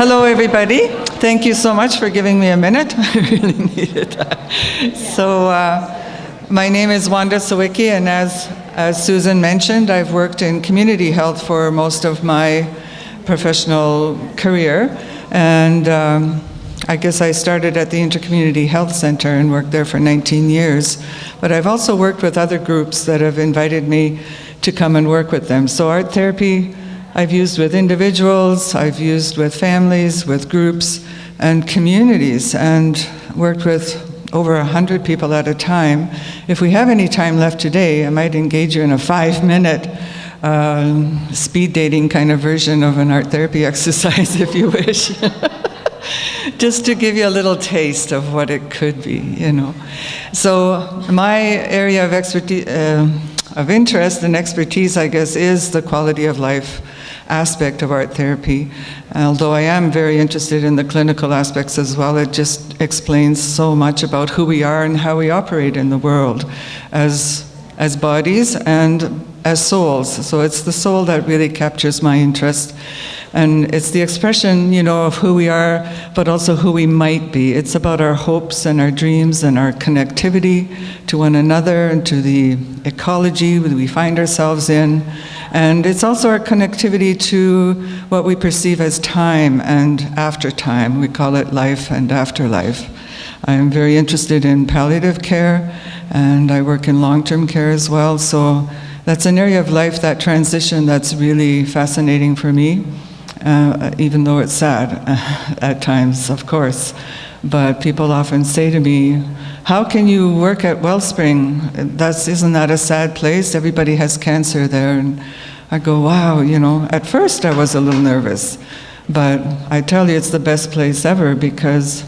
Hello, everybody. Thank you so much for giving me a minute. I really needed that. So, my name is Wanda Sawicki, and as Susan mentioned, I've worked in community health for most of my professional career, and I guess I started at the Intercommunity Health Center and worked there for 19 years. But I've also worked with other groups that have invited me to come and work with them. So art therapy I've used with individuals, I've used with families, with groups and communities, and worked with over 100 people at a time. If we have any time left today, I might engage you in a 5-minute speed dating kind of version of an art therapy exercise, if you wish. Just to give you a little taste of what it could be, you know. So my area of expertise, of interest and expertise, I guess, is the quality of life aspect of art therapy. Although I am very interested in the clinical aspects as well, it just explains so much about who we are and how we operate in the world as bodies and as souls. So it's the soul that really captures my interest. And it's the expression, you know, of who we are, but also who we might be. It's about our hopes and our dreams and our connectivity to one another and to the ecology that we find ourselves in. And it's also our connectivity to what we perceive as time and after time. We call it life and afterlife. I am very interested in palliative care, and I work in long-term care as well. So that's an area of life, that transition, that's really fascinating for me. Even though it's sad at times, of course. But people often say to me, how can you work at Wellspring? Isn't that a sad place? Everybody has cancer there. And I go, wow, you know, at first I was a little nervous. But I tell you, it's the best place ever, because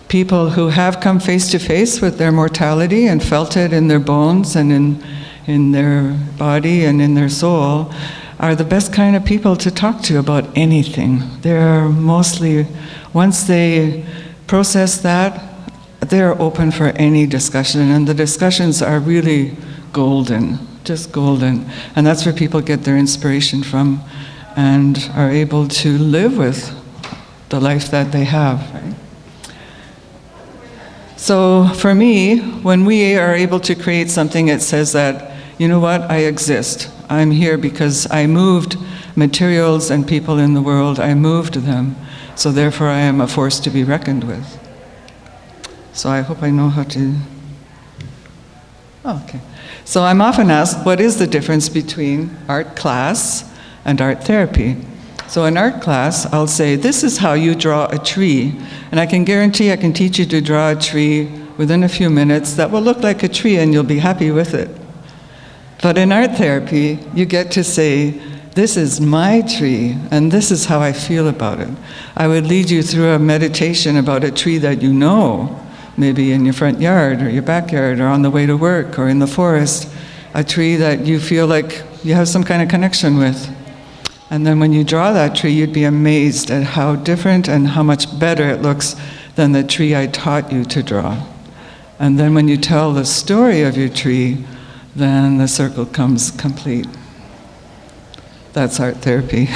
people who have come face to face with their mortality and felt it in their bones and in their body and in their soul are the best kind of people to talk to about anything. They're mostly, once they process that, they're open for any discussion, and the discussions are really golden, just golden. And that's where people get their inspiration from and are able to live with the life that they have, right? So for me, when we are able to create something, it says that, you know what, I exist. I'm here because I moved materials and people in the world. I moved them. So therefore I am a force to be reckoned with. So I hope I know how to... Oh, okay. So I'm often asked, what is the difference between art class and art therapy? So in art class, I'll say, this is how you draw a tree. And I can guarantee I can teach you to draw a tree within a few minutes that will look like a tree, and you'll be happy with it. But in art therapy, you get to say, this is my tree, and this is how I feel about it. I would lead you through a meditation about a tree that you know, maybe in your front yard or your backyard or on the way to work or in the forest, a tree that you feel like you have some kind of connection with. And then when you draw that tree, you'd be amazed at how different and how much better it looks than the tree I taught you to draw. And then when you tell the story of your tree, then the circle comes complete. That's art therapy.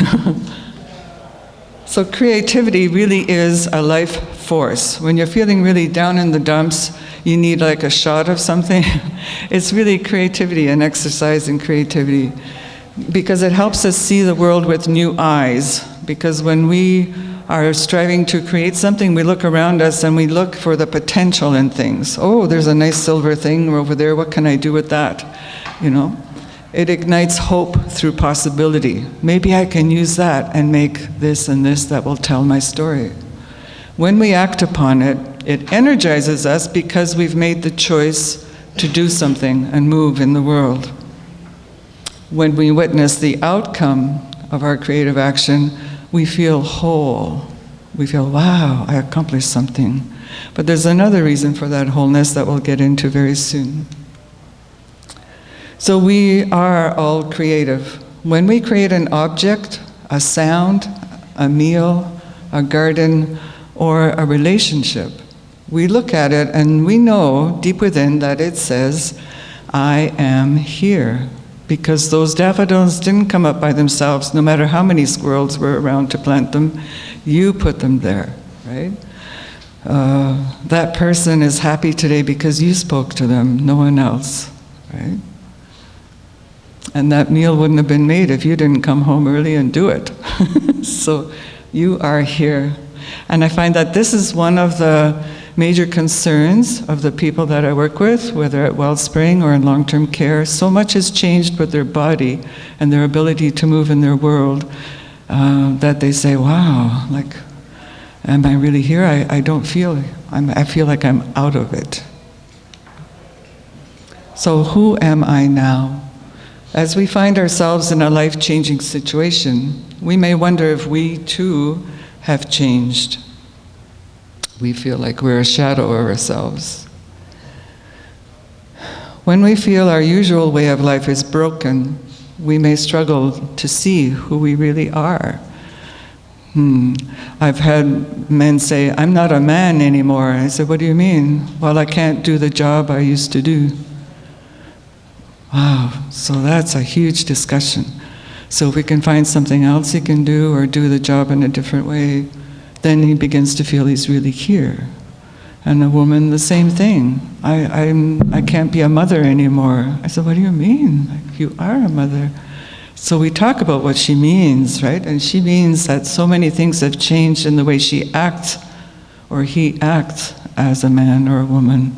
So creativity really is a life force. When you're feeling really down in the dumps, you need like a shot of something. It's really creativity, an exercise in creativity, because it helps us see the world with new eyes. Because when we are striving to create something, we look around us and we look for the potential in things. Oh, there's a nice silver thing over there, what can I do with that? You know, it ignites hope through possibility. Maybe I can use that and make this and this that will tell my story. When we act upon it, it energizes us because we've made the choice to do something and move in the world. When we witness the outcome of our creative action, we feel whole. We feel, wow, I accomplished something. But there's another reason for that wholeness that we'll get into very soon. So we are all creative. When we create an object, a sound, a meal, a garden, or a relationship, we look at it and we know deep within that it says, I am here. because those daffodils didn't come up by themselves, no matter how many squirrels were around to plant them. You put them there, right? That person is happy today because you spoke to them, no one else, right? And that meal wouldn't have been made if you didn't come home early and do it. So you are here. And I find that this is one of the major concerns of the people that I work with, whether at Wellspring or in long-term care. So much has changed with their body and their ability to move in their world that they say, wow, like, am I really here? I don't feel, I feel like I'm out of it. So who am I now? As we find ourselves in a life-changing situation, we may wonder if we too have changed. We feel like we're a shadow of ourselves. When we feel our usual way of life is broken, we may struggle to see who we really are. I've had men say, I'm not a man anymore. I said, what do you mean? Well, I can't do the job I used to do. Wow, so that's a huge discussion. So if we can find something else he can do or do the job in a different way, then he begins to feel he's really here. And a woman, the same thing. I can't be a mother anymore. I said, what do you mean? Like, you are a mother. So we talk about what she means, right? And she means that so many things have changed in the way she acts or he acts as a man or a woman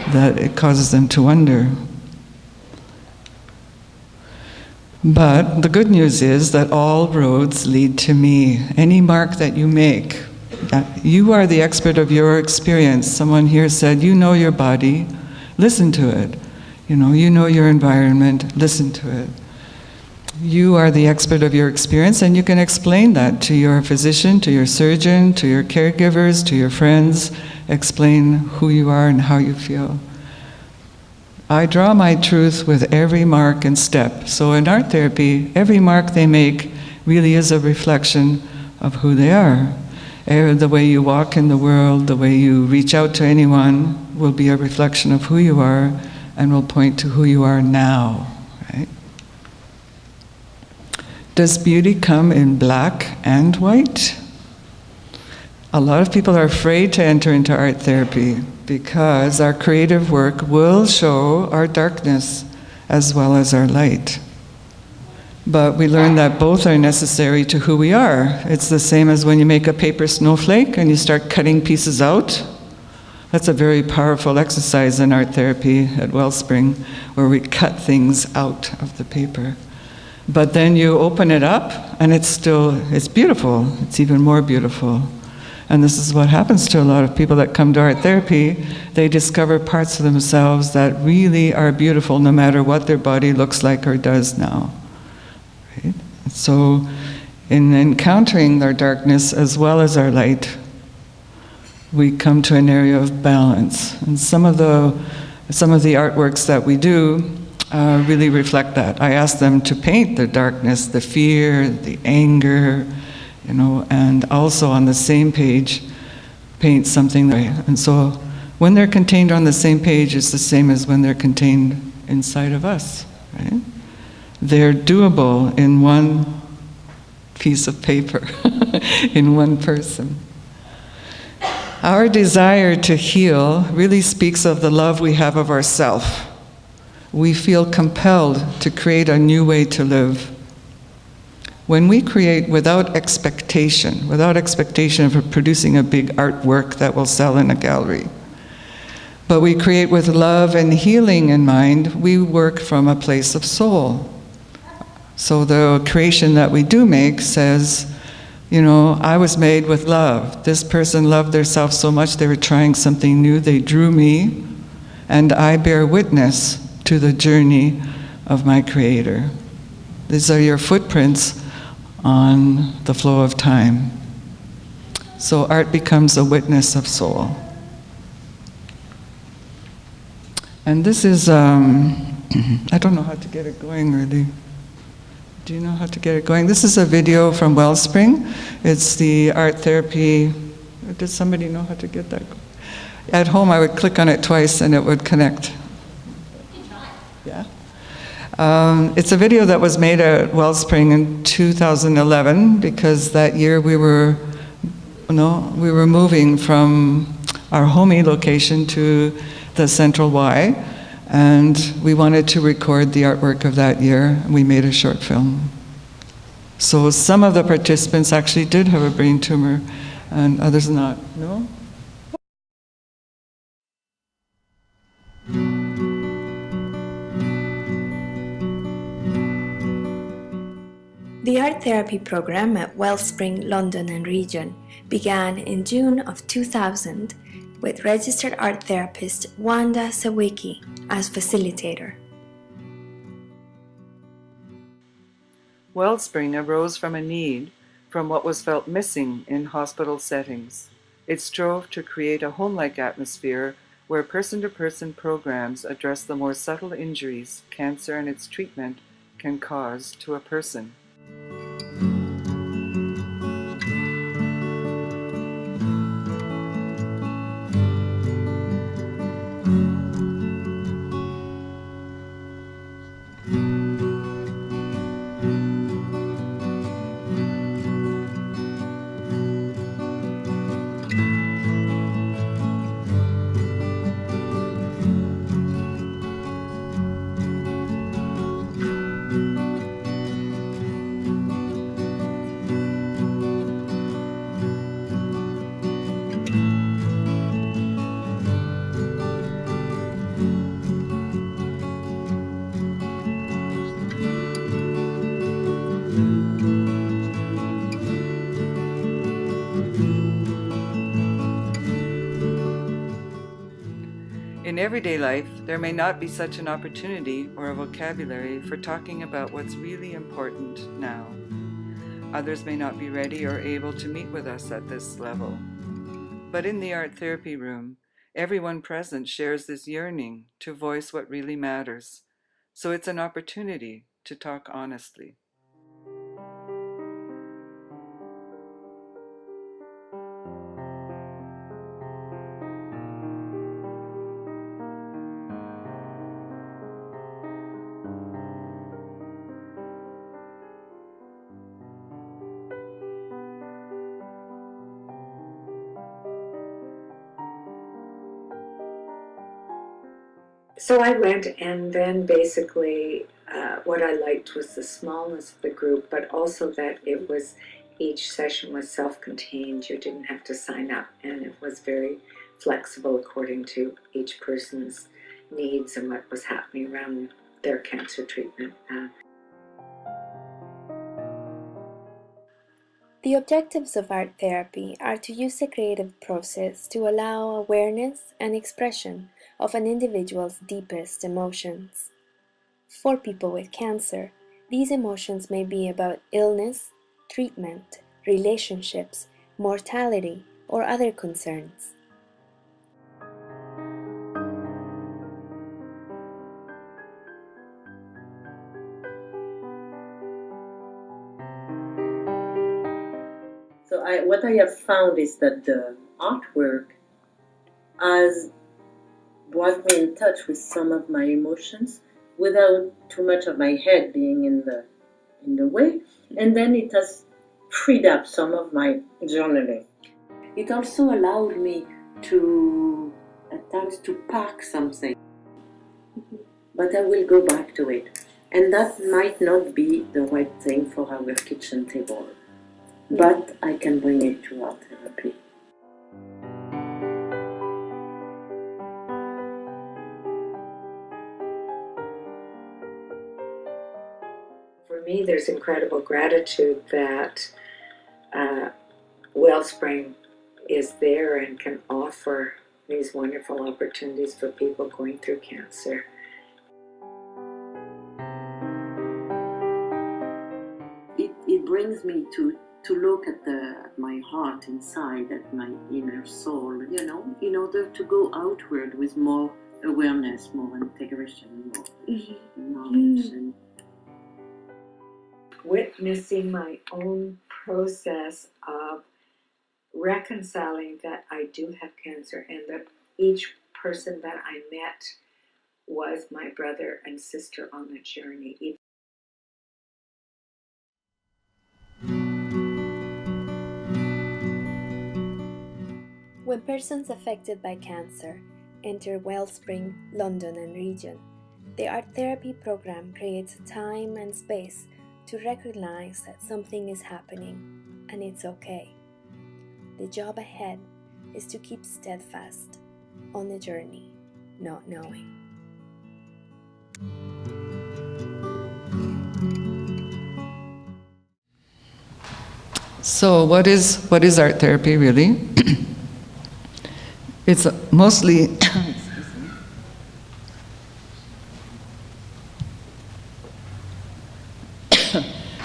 that it causes them to wonder. But the good news is that all roads lead to me. Any mark that you make, you are the expert of your experience. Someone here said, you know your body, listen to it. You know your environment, listen to it. You are the expert of your experience, and you can explain that to your physician, to your surgeon, to your caregivers, to your friends. Explain who you are and how you feel. I draw my truth with every mark and step. So in art therapy, every mark they make really is a reflection of who they are. The way you walk in the world, the way you reach out to anyone will be a reflection of who you are and will point to who you are now, right? Does beauty come in black and white? A lot of people are afraid to enter into art therapy because our creative work will show our darkness as well as our light. But we learn that both are necessary to who we are. It's the same as when you make a paper snowflake and you start cutting pieces out. That's a very powerful exercise in art therapy at Wellspring, where we cut things out of the paper. But then you open it up and it's beautiful. It's even more beautiful. And this is what happens to a lot of people that come to art therapy. They discover parts of themselves that really are beautiful no matter what their body looks like or does now. Right? So in encountering our darkness as well as our light, we come to an area of balance. And some of the artworks that we do really reflect that. I ask them to paint the darkness, the fear, the anger, and also on the same page, paint something. And so when they're contained on the same page, it's the same as when they're contained inside of us, right? They're doable in one piece of paper, in one person. Our desire to heal really speaks of the love we have of ourself. We feel compelled to create a new way to live. When we create without expectation of producing a big artwork that will sell in a gallery, but we create with love and healing in mind, we work from a place of soul. So the creation that we do make says, I was made with love. This person loved their self so much they were trying something new, they drew me, and I bear witness to the journey of my Creator. These are your footprints on the flow of time. So art becomes a witness of soul. And this is, I don't know how to get it going really. Do you know how to get it going? This is a video from Wellspring. It's the art therapy. Does somebody know how to get that going? At home I would click on it twice and it would connect. Yeah? It's a video that was made at Wellspring in 2011 because that year we were moving from our homey location to the Central Y, and we wanted to record the artwork of that year. We made a short film. So some of the participants actually did have a brain tumor, and others not. No? The art therapy program at Wellspring, London and region began in June of 2000 with registered art therapist Wanda Sawicki as facilitator. Wellspring arose from a need, from what was felt missing in hospital settings. It strove to create a home-like atmosphere where person-to-person programs address the more subtle injuries cancer and its treatment can cause to a person. In everyday life, there may not be such an opportunity or a vocabulary for talking about what's really important now. Others may not be ready or able to meet with us at this level. But in the art therapy room, everyone present shares this yearning to voice what really matters. So it's an opportunity to talk honestly. So I went, and then basically what I liked was the smallness of the group, but also that it was, each session was self-contained. You didn't have to sign up, and it was very flexible according to each person's needs and what was happening around their cancer treatment. The objectives of art therapy are to use the creative process to allow awareness and expression of an individual's deepest emotions. For people with cancer, these emotions may be about illness, treatment, relationships, mortality, or other concerns. So what I have found is that the artwork has brought me in touch with some of my emotions without too much of my head being in the way, and then it has freed up some of my journaling. It also allowed me to, at times, to park something, but I will go back to it, and that might not be the right thing for our kitchen table, but I can bring it to art therapy. For me, there's incredible gratitude that Wellspring is there and can offer these wonderful opportunities for people going through cancer. It brings me to look at my heart inside, at my inner soul, in order to go outward with more awareness, more integration, more knowledge. And witnessing my own process of reconciling that I do have cancer, and that each person that I met was my brother and sister on the journey. When persons affected by cancer enter Wellspring, London and region, the art therapy program creates time and space to recognize that something is happening and it's okay. The job ahead is to keep steadfast on the journey, not knowing. So what is art therapy really? It's mostly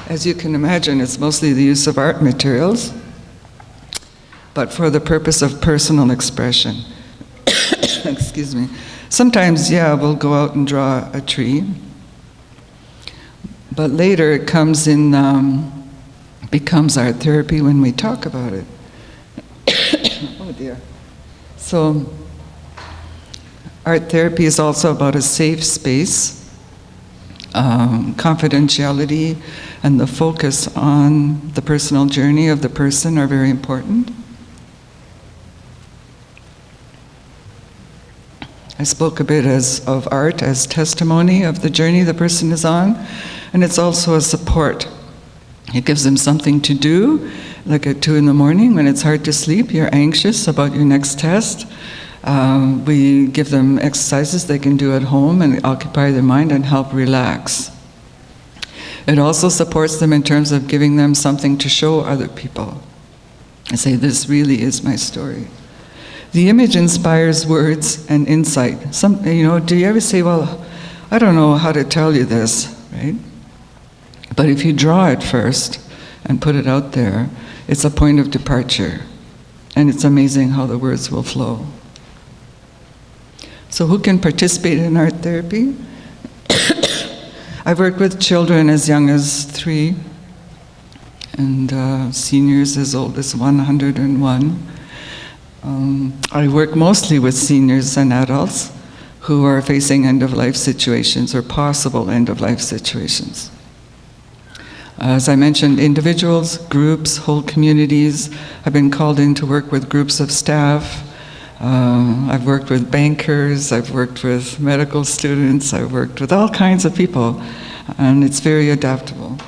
as you can imagine, it's mostly the use of art materials, but for the purpose of personal expression. Excuse me. Sometimes, yeah, we'll go out and draw a tree, but later it comes in, becomes art therapy when we talk about it. Oh dear. So, art therapy is also about a safe space. Confidentiality and the focus on the personal journey of the person are very important. I spoke a bit of art as testimony of the journey the person is on, and it's also a support. It gives them something to do, like at 2 a.m. when it's hard to sleep, you're anxious about your next test. We give them exercises they can do at home and occupy their mind and help relax. It also supports them in terms of giving them something to show other people. I say, this really is my story. The image inspires words and insight. Do you ever say, well, I don't know how to tell you this, right? But if you draw it first and put it out there, it's a point of departure. And it's amazing how the words will flow. So who can participate in art therapy? I've worked with children as young as 3 and seniors as old as 101. I work mostly with seniors and adults who are facing end-of-life situations or possible end-of-life situations. As I mentioned, individuals, groups, whole communities. I've been called in to work with groups of staff. I've worked with bankers, I've worked with medical students, I've worked with all kinds of people, and it's very adaptable.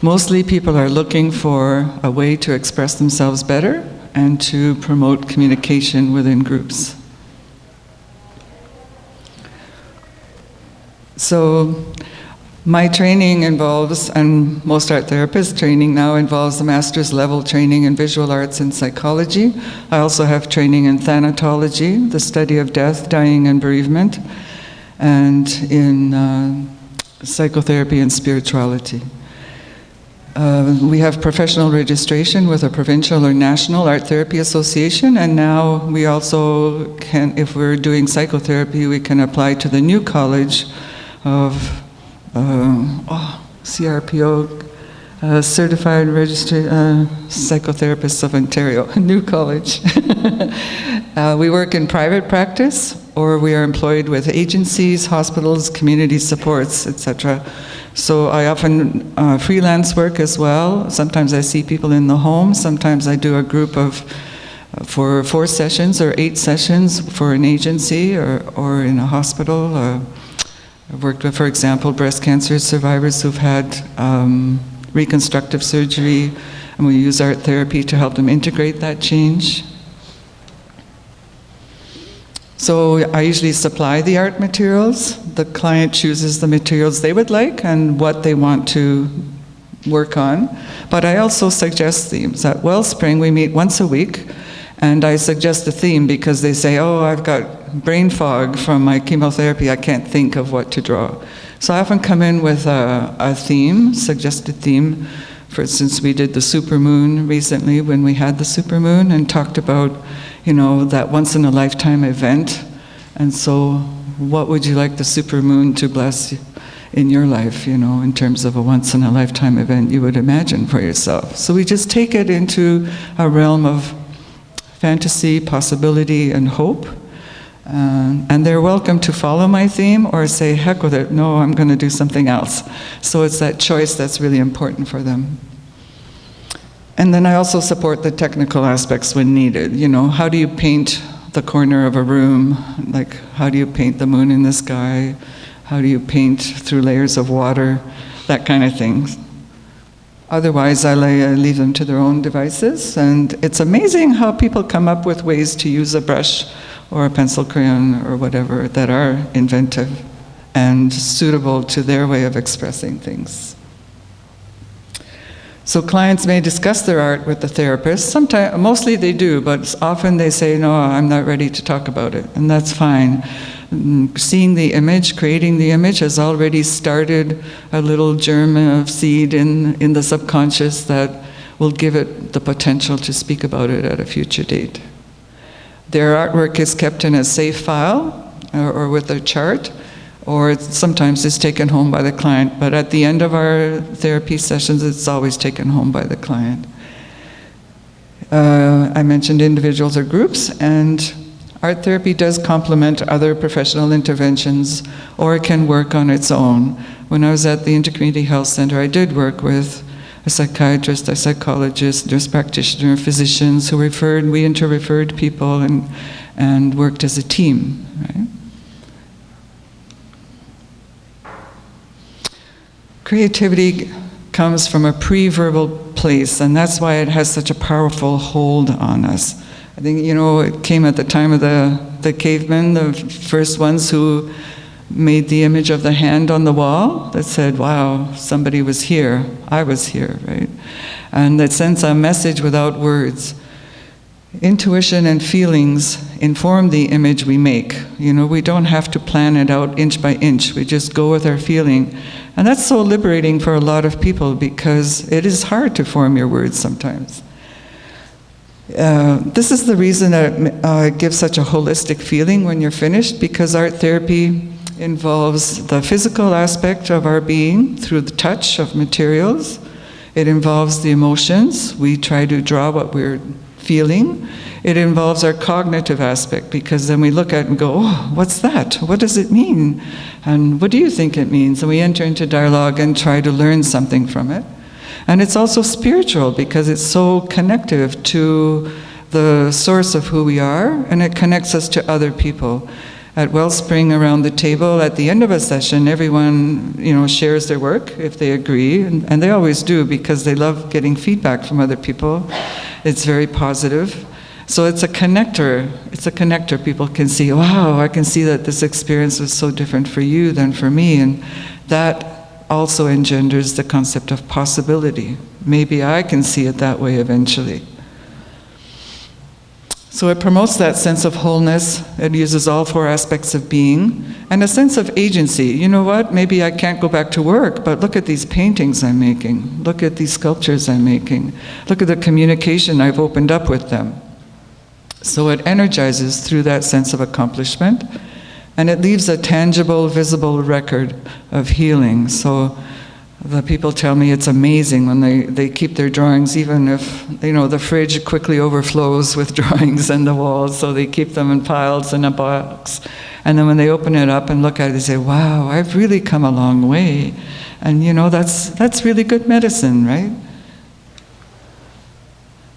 Mostly people are looking for a way to express themselves better and to promote communication within groups. So my training involves, and most art therapists' training now involves the master's level training in visual arts and psychology. I also have training in Thanatology, the study of death, dying and bereavement, and in Psychotherapy and Spirituality. We have professional registration with a provincial or national art therapy association, and now we also can, if we're doing psychotherapy, we can apply to the new college of CRPO, Certified Registered Psychotherapists of Ontario, new college. We work in private practice, or we are employed with agencies, hospitals, community supports, etc. So I often freelance work as well. Sometimes I see people in the home, sometimes I do a group of for 4 sessions or 8 sessions for an agency or in a hospital. I've worked with, for example, breast cancer survivors who've had reconstructive surgery, and we use art therapy to help them integrate that change. So I usually supply the art materials. The client chooses the materials they would like and what they want to work on. But I also suggest themes. At Wellspring, we meet once a week, and I suggest a theme because they say, oh, I've got brain fog from my chemotherapy, I can't think of what to draw. So I often come in with a theme, suggested theme. For instance, we did the supermoon recently when we had the supermoon and talked about, that once-in-a-lifetime event. And so what would you like the supermoon to bless in your life, in terms of a once-in-a-lifetime event you would imagine for yourself? So we just take it into a realm of fantasy, possibility, and hope. And they're welcome to follow my theme or say, heck with it, no, I'm going to do something else. So it's that choice that's really important for them. And then I also support the technical aspects when needed. You know, how do you paint the corner of a room? Like, how do you paint the moon in the sky? How do you paint through layers of water? That kind of thing. Otherwise, I leave them to their own devices. And it's amazing how people come up with ways to use a brush or a pencil crayon or whatever that are inventive and suitable to their way of expressing things. So clients may discuss their art with the therapist. Sometimes, mostly they do, but often they say, no, I'm not ready to talk about it, and that's fine. Seeing the image, creating the image has already started a little germ of seed in the subconscious that will give it the potential to speak about it at a future date. Their artwork is kept in a safe file or with a chart, or sometimes it's taken home by the client, but at the end of our therapy sessions, it's always taken home by the client. I mentioned individuals or groups, and art therapy does complement other professional interventions, or it can work on its own. When I was at the Intercommunity Health Center, I did work with a psychiatrist, a psychologist, nurse practitioner, physicians who referred, we inter-referred people and worked as a team, right? Creativity comes from a pre-verbal place, and that's why it has such a powerful hold on us. I think, you know, it came at the time of the cavemen, the first ones who made the image of the hand on the wall that said, wow, somebody was here, I was here, right? And that sends a message without words. Intuition and feelings inform the image we make. You know, we don't have to plan it out inch by inch. We just go with our feeling. And that's so liberating for a lot of people because it is hard to form your words sometimes. This is the reason that it gives such a holistic feeling when you're finished, because art therapy involves the physical aspect of our being through the touch of materials. It involves the emotions. We try to draw what we're feeling. It involves our cognitive aspect, because then we look at it and go, oh, what's that? What does it mean? And what do you think it means? And we enter into dialogue and try to learn something from it. And it's also spiritual, because it's so connective to the source of who we are, and it connects us to other people. At Wellspring, around the table, at the end of a session, everyone, you know, shares their work if they agree, and they always do, because they love getting feedback from other people. It's very positive. So it's a connector. It's a connector. People can see, wow, I can see that this experience was so different for you than for me, and that also engenders the concept of possibility. Maybe I can see it that way eventually. So it promotes that sense of wholeness. It uses all four aspects of being, and a sense of agency. You know what? Maybe I can't go back to work, but look at these paintings I'm making. Look at these sculptures I'm making. Look at the communication I've opened up with them. So it energizes through that sense of accomplishment, and it leaves a tangible, visible record of healing. So the people tell me it's amazing when they keep their drawings, even if, you know, the fridge quickly overflows with drawings on the walls, so they keep them in piles in a box. And then when they open it up and look at it, they say, wow, I've really come a long way. And you know, that's really good medicine, right?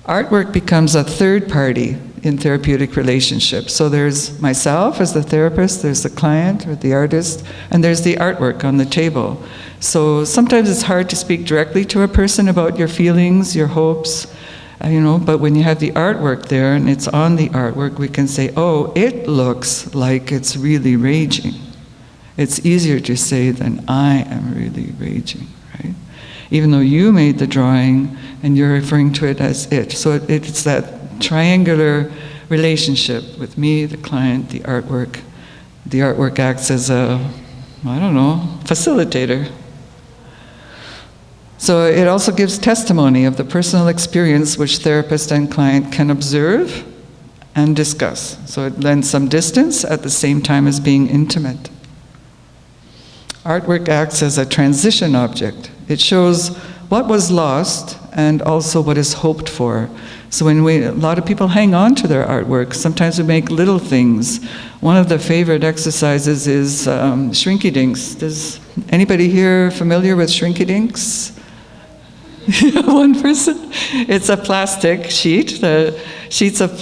Artwork becomes a third party in therapeutic relationships. So there's myself as the therapist, there's the client or the artist, and there's the artwork on the table. So sometimes it's hard to speak directly to a person about your feelings, your hopes, you know, but when you have the artwork there and it's on the artwork, we can say, oh, it looks like it's really raging. It's easier to say than I am really raging, right? Even though you made the drawing and you're referring to it as it. So it's that triangular relationship with me, the client, the artwork. The artwork acts as a, I don't know, facilitator. So it also gives testimony of the personal experience which therapist and client can observe and discuss. So it lends some distance at the same time as being intimate. Artwork acts as a transition object. It shows what was lost and also what is hoped for. So a lot of people hang on to their artwork. Sometimes we make little things. One of the favorite exercises is shrinky-dinks. Does anybody here familiar with shrinky-dinks? One person? It's a plastic sheet. The sheets of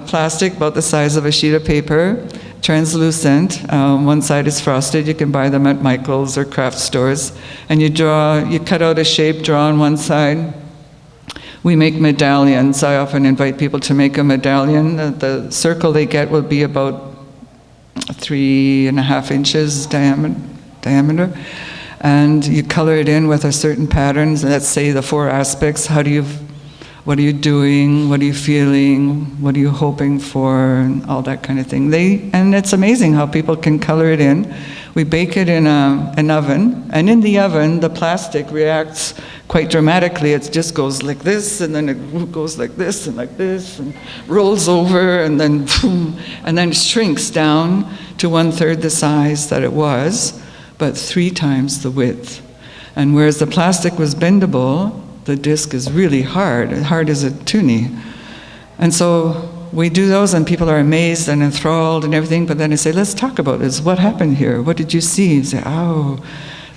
plastic about the size of a sheet of paper, translucent. One side is frosted. You can buy them at Michael's or craft stores. And you cut out a shape, draw on one side. We make medallions. I often invite people to make a medallion. The circle they get will be about 3.5 inches diameter. And you color it in with a certain patterns. Let's say the 4 aspects. What are you doing? What are you feeling? What are you hoping for? And all that kind of thing. And it's amazing how people can color it in. We bake it in an oven, and in the oven, the plastic reacts quite dramatically. It just goes like this, and then it goes like this, and rolls over, and then boom, and then shrinks down to 1/3 the size that it was, but 3 times the width. And whereas the plastic was bendable, the disc is really hard as a toonie. And so we do those, and people are amazed and enthralled and everything, but then I say, let's talk about this. What happened here? What did you see? You say, oh,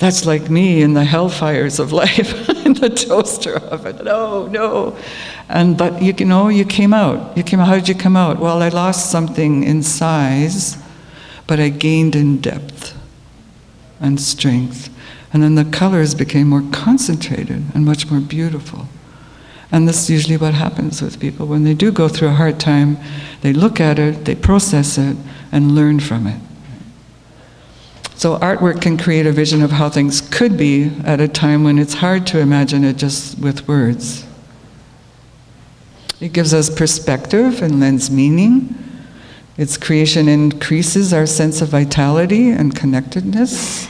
that's like me in the hellfires of life, in the toaster oven. No. But you came out. How did you come out? Well, I lost something in size, but I gained in depth and strength. And then the colors became more concentrated and much more beautiful. And this is usually what happens with people. When they do go through a hard time, they look at it, they process it, and learn from it. So artwork can create a vision of how things could be at a time when it's hard to imagine it just with words. It gives us perspective and lends meaning. Its creation increases our sense of vitality and connectedness.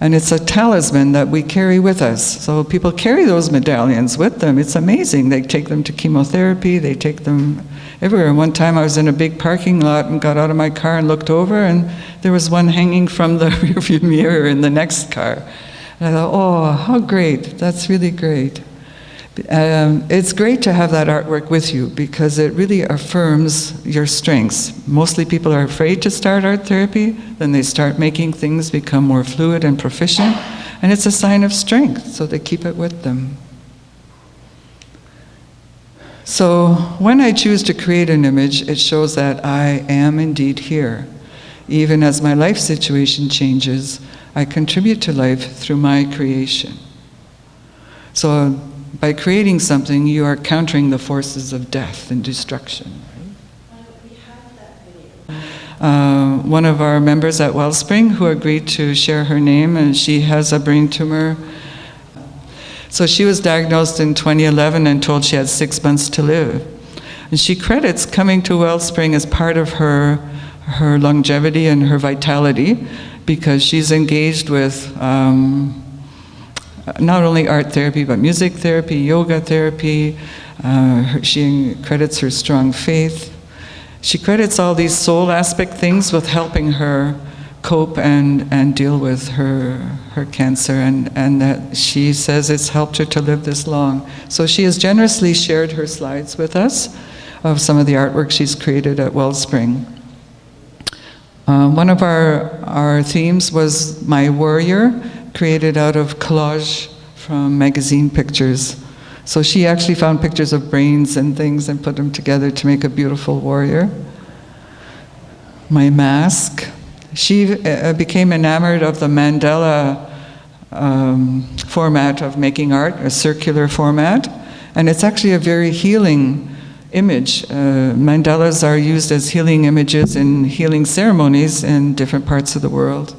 And it's a talisman that we carry with us. So people carry those medallions with them. It's amazing. They take them to chemotherapy, they take them everywhere. One time I was in a big parking lot and got out of my car and looked over, and there was one hanging from the rearview mirror in the next car. And I thought, oh, how great. That's really great. It's great to have that artwork with you because it really affirms your strengths. Mostly people are afraid to start art therapy, then they start making things become more fluid and proficient, and it's a sign of strength, so they keep it with them. So when I choose to create an image, it shows that I am indeed here. Even as my life situation changes, I contribute to life through my creation. So by creating something, you are countering the forces of death and destruction. One of our members at Wellspring who agreed to share her name, and she has a brain tumor. So she was diagnosed in 2011 and told she had 6 months to live. And she credits coming to Wellspring as part of her longevity and her vitality, because she's engaged with not only art therapy, but music therapy, yoga therapy. She credits her strong faith. She credits all these soul aspect things with helping her cope and deal with her cancer, and that she says it's helped her to live this long. So she has generously shared her slides with us of some of the artwork she's created at Wellspring. One of our themes was My Warrior, created out of collage from magazine pictures. So she actually found pictures of brains and things and put them together to make a beautiful warrior. My Mask. She became enamored of the mandala format of making art, a circular format, and it's actually a very healing image. Mandalas are used as healing images in healing ceremonies in different parts of the world.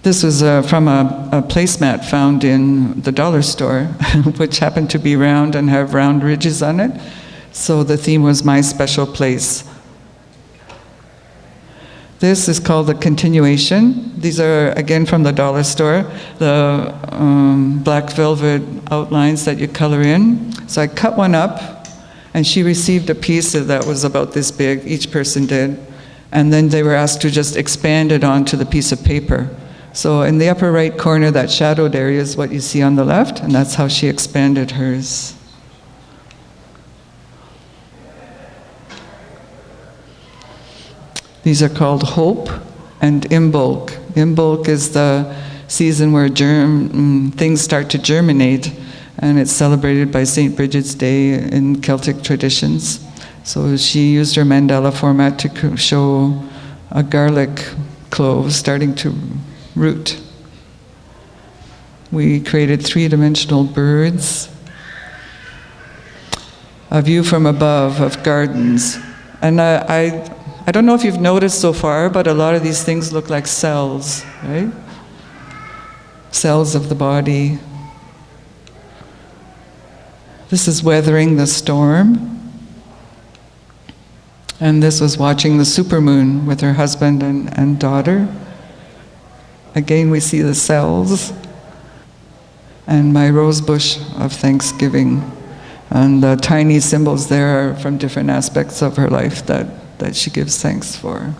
This was from a placemat found in the dollar store, which happened to be round and have round ridges on it. So the theme was My Special Place. This is called The Continuation. These are, again, from the dollar store, the black velvet outlines that you color in. So I cut one up, and she received a piece that was about this big, each person did. And then they were asked to just expand it onto the piece of paper. So in the upper right corner, that shadowed area is what you see on the left, and that's how she expanded hers. These are called Hope and Imbolc. Imbolc is the season where things start to germinate, and it's celebrated by St. Bridget's Day in Celtic traditions. So she used her mandala format to show a garlic clove starting to root. We created three-dimensional birds, a view from above of gardens. And I don't know if you've noticed so far, but a lot of these things look like cells, right? Cells of the body. This is weathering the storm. And this was watching the supermoon with her husband and daughter. Again, we see the cells. And my rose bush of Thanksgiving. And the tiny symbols there are from different aspects of her life that she gives thanks for.